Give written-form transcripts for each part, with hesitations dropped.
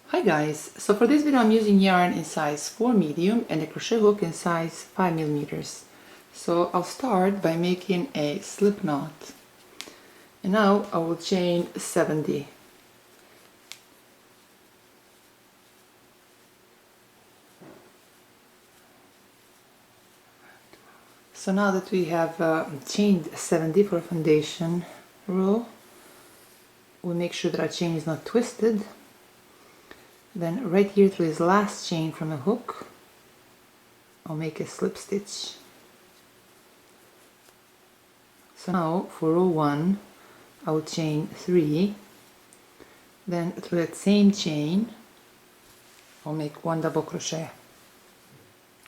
Hi guys, so for this video I'm using yarn in size 4 medium and a crochet hook in size 5 millimeters. So I'll start by making a slip knot, and now I will chain 70. So now that we have chained 70 for a foundation row, we'll make sure that our chain is not twisted. Then right here to this last chain from a hook, I'll make a slip stitch. So now for row 1 I will chain 3, then through that same chain I'll make 1 double crochet.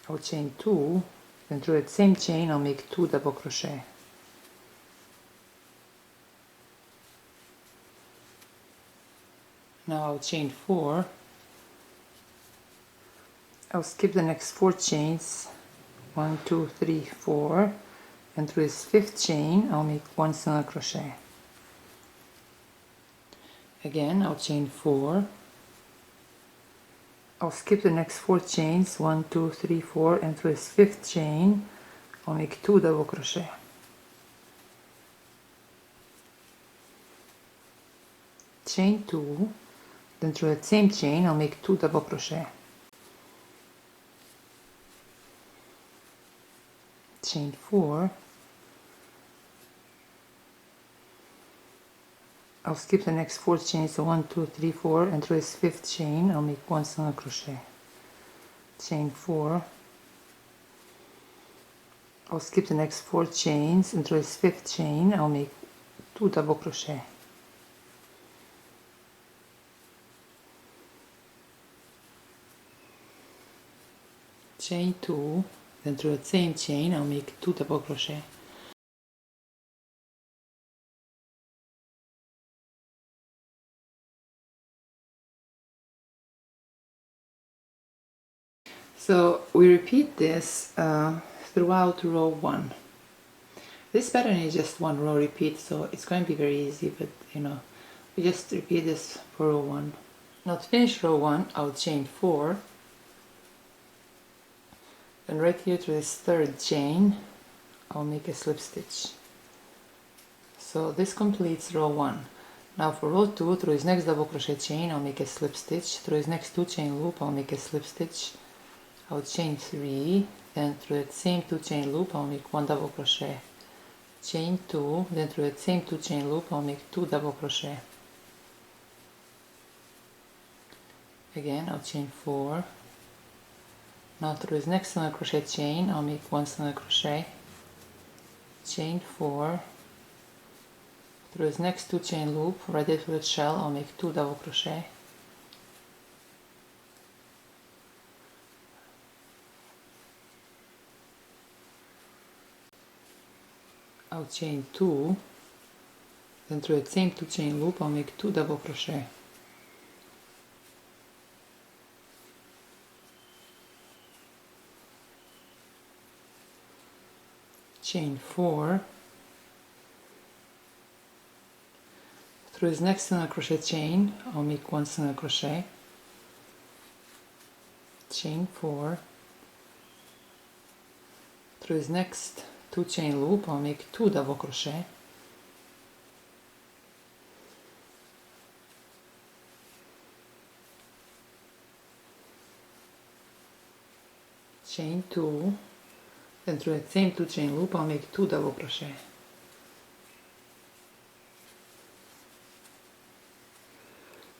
I'll chain 2, then through that same chain I'll make 2 double crochet. Now I'll chain 4. I'll skip the next 4 chains, 1, 2, 3, 4, and through this 5th chain I'll make 1 single crochet. Again I'll chain 4. I'll skip the next 4 chains, 1, 2, 3, 4, and through this 5th chain I'll make 2 double crochet. Chain 2, then through that same chain I'll make 2 double crochet. Chain 4. I'll skip the next 4 chains, so 1, 2, 3, 4, and through this 5th chain I'll make 1 single crochet. Chain 4. I'll skip the next 4 chains, and through this 5th chain I'll make 2 double crochet. Chain 2, then through the same chain I'll make 2 double crochet. So we repeat this throughout row 1. This pattern is just one row repeat, so it's going to be very easy, but we just repeat this for row 1. Now to finish row 1 I'll chain 4, and right here to this 3rd chain I'll make a slip stitch. So this completes row 1. Now for row 2, through his next double crochet chain I'll make a slip stitch, through his next 2 chain loop I'll make a slip stitch, I'll chain 3, then through that same 2 chain loop I'll make 1 double crochet, chain 2, then through that same 2 chain loop I'll make 2 double crochet. Again I'll chain 4. Now through his next single crochet chain I'll make 1 single crochet, chain 4, through his next 2 chain loop right into the shell I'll make 2 double crochet, I'll chain 2, then through that same 2 chain loop I'll make 2 double crochet, chain 4, through his next single crochet chain I'll make 1 single crochet, chain 4, through his next 2 chain loop I'll make 2 double crochet, chain 2, then through that same 2 chain loop I'll make 2 double crochet.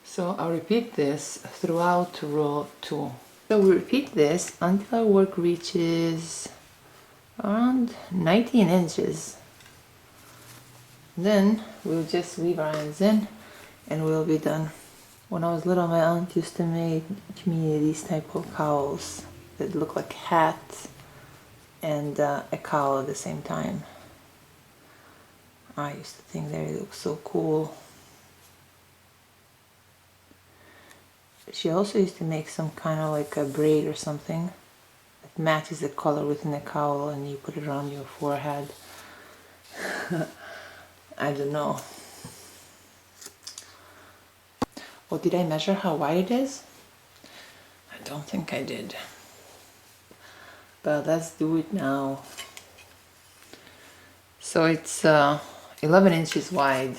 So I'll repeat this throughout row 2. So we repeat this until our work reaches around 19 inches. Then we'll just weave our ends in and we'll be done. When I was little, my aunt used to make me these type of cowls that look like hats and a cowl at the same time. I used to think they look so cool. She also used to make some kind of like a braid or something that matches the color within the cowl, and you put it around your forehead. I don't know. Oh, did I measure how wide it is? I don't think I did. But let's do it now. So it's 11 inches wide.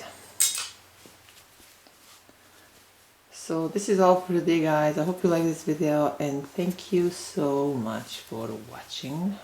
So this is all for today, guys. I hope you like this video, and thank you so much for watching.